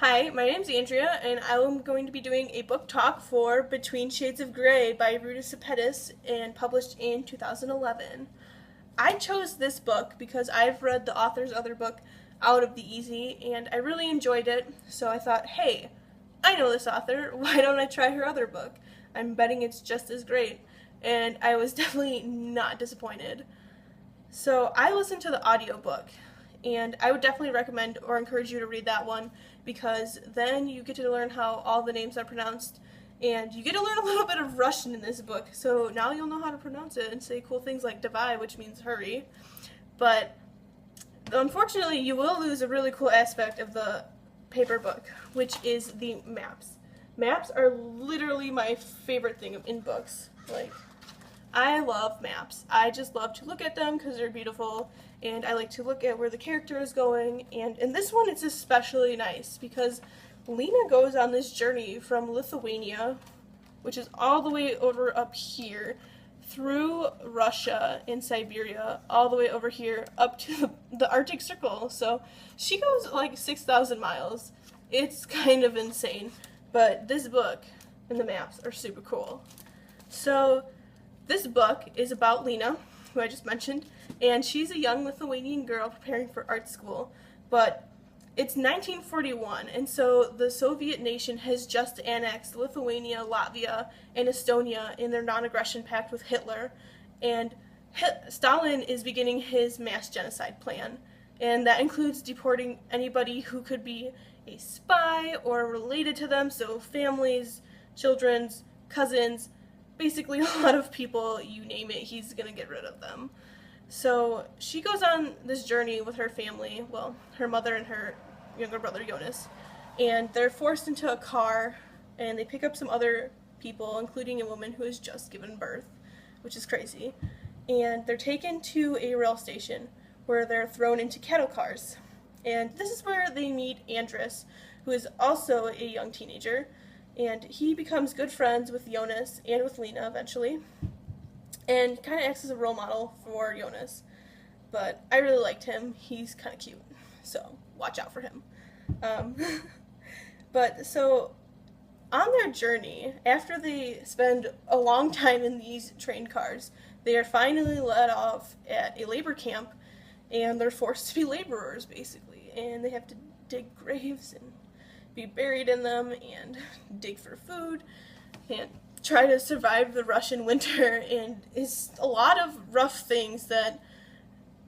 Hi, my name's Andrea, and I am going to be doing a book talk for Between Shades of Grey by Ruta Sepetys and published in 2011. I chose this book because I've read the author's other book, Out of the Easy, and I really enjoyed it, so I thought, hey, I know this author, why don't I try her other book? I'm betting it's just as great, and I was definitely not disappointed. So I listened to the audiobook, and I would definitely recommend or encourage you to read that one because then you get to learn how all the names are pronounced, and you get to learn a little bit of Russian in this book. So now you'll know how to pronounce it and say cool things like "davai," which means hurry. But unfortunately, you will lose a really cool aspect of the paper book, which is the maps. Maps are literally my favorite thing in books. I love maps. I just love to look at them because they're beautiful, and I like to look at where the character is going. And in this one, it's especially nice because Lena goes on this journey from Lithuania, which is all the way over up here, through Russia and Siberia, all the way over here up to the Arctic Circle. So she goes like 6,000 miles. It's kind of insane, but this book and the maps are super cool. So this book is about Lena, who I just mentioned, and she's a young Lithuanian girl preparing for art school. But it's 1941, and so the Soviet nation has just annexed Lithuania, Latvia, and Estonia in their non-aggression pact with Hitler, and Stalin is beginning his mass genocide plan, and that includes deporting anybody who could be a spy or related to them, so families, children's, cousins, basically a lot of people, you name it, he's gonna get rid of them. So she goes on this journey with her family, well, her mother and her younger brother Jonas, and they're forced into a car, and they pick up some other people, including a woman who has just given birth, which is crazy, and they're taken to a rail station where they're thrown into cattle cars. And this is where they meet Andris, who is also a young teenager, and he becomes good friends with Jonas and with Lena eventually, and kind of acts as a role model for Jonas. But I really liked him. He's kind of cute, so watch out for him. Um, but so on their journey, after they spend a long time in these train cars, they are finally let off at a labor camp, and they're forced to be laborers basically, and they have to dig graves and be buried in them and dig for food and try to survive the Russian winter, and it's a lot of rough things that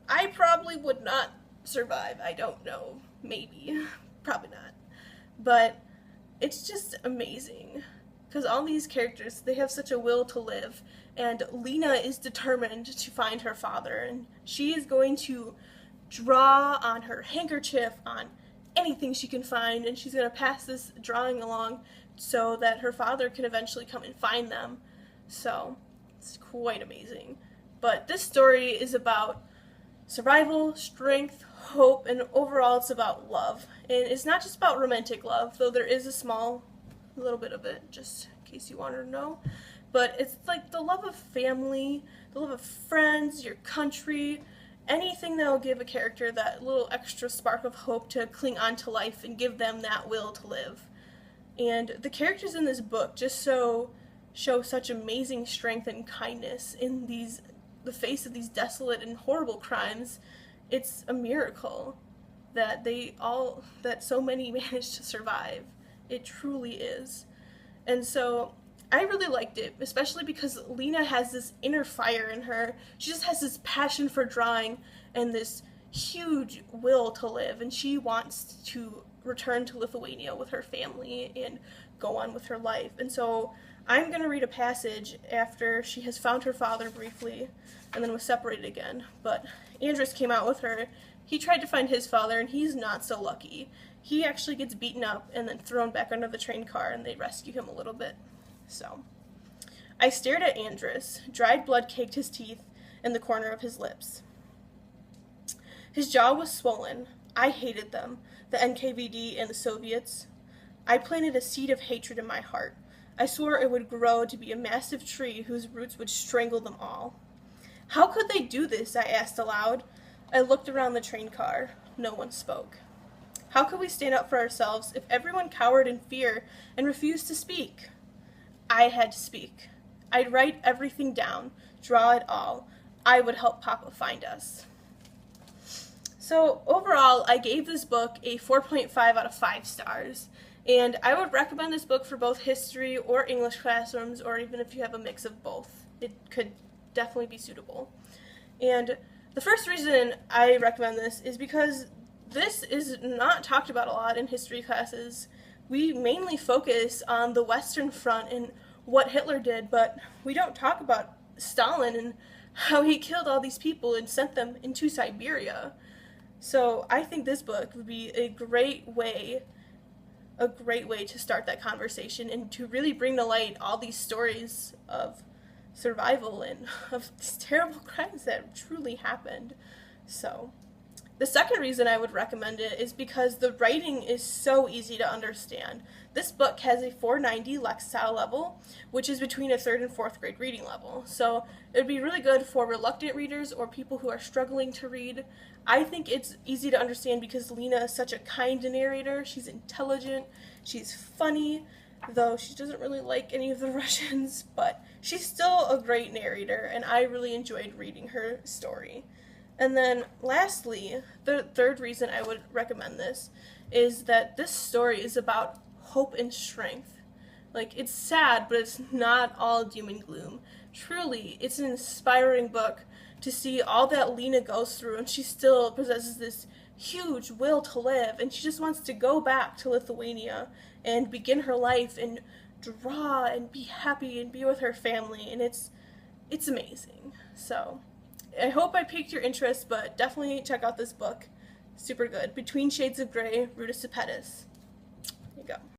I probably would not survive. I don't know, maybe, probably not, but it's just amazing because all these characters, they have such a will to live, and Lena is determined to find her father, and she is going to draw on her handkerchief, on anything she can find, and she's going to pass this drawing along so that her father can eventually come and find them. So it's quite amazing. But this story is about survival, strength, hope, and overall it's about love. And it's not just about romantic love, though there is a small little bit of it, just in case you wanted to know. But it's like the love of family, the love of friends, your country, anything that will give a character that little extra spark of hope to cling on to life and give them that will to live. And the characters in this book just show such amazing strength and kindness in the face of these desolate and horrible crimes. It's a miracle that that so many managed to survive. It truly is. And so I really liked it, especially because Lena has this inner fire in her. She just has this passion for drawing and this huge will to live, and she wants to return to Lithuania with her family and go on with her life. And so I'm going to read a passage after she has found her father briefly and then was separated again. But Andris came out with her. He tried to find his father, and he's not so lucky. He actually gets beaten up and then thrown back under the train car, and they rescue him a little bit. So, I stared at Andris. Dried blood caked his teeth and the corner of his lips. His jaw was swollen. I hated them, the NKVD and the Soviets. I planted a seed of hatred in my heart. I swore it would grow to be a massive tree whose roots would strangle them all. How could they do this? I asked aloud. I looked around the train car. No one spoke. How could we stand up for ourselves if everyone cowered in fear and refused to speak? I had to speak. I'd write everything down, draw it all. I would help Papa find us. So overall, I gave this book a 4.5 out of 5 stars. And I would recommend this book for both history or English classrooms, or even if you have a mix of both. It could definitely be suitable. And the first reason I recommend this is because this is not talked about a lot in history classes. We mainly focus on the Western Front and what Hitler did, but we don't talk about Stalin and how he killed all these people and sent them into Siberia. So I think this book would be a great way to start that conversation and to really bring to light all these stories of survival and of these terrible crimes that truly happened. So the second reason I would recommend it is because the writing is so easy to understand. This book has a 490 Lexile level, which is between a 3rd and 4th grade reading level. So it would be really good for reluctant readers or people who are struggling to read. I think it's easy to understand because Lena is such a kind narrator. She's intelligent, she's funny, though she doesn't really like any of the Russians, but she's still a great narrator, and I really enjoyed reading her story. And then lastly, the third reason I would recommend this is that this story is about hope and strength. Like, it's sad, but it's not all doom and gloom. Truly, it's an inspiring book to see all that Lena goes through, and she still possesses this huge will to live, and she just wants to go back to Lithuania and begin her life and draw and be happy and be with her family, and it's amazing. So I hope I piqued your interest, but definitely check out this book. Super good. Between Shades of Grey, Ruta Sepetys. There you go.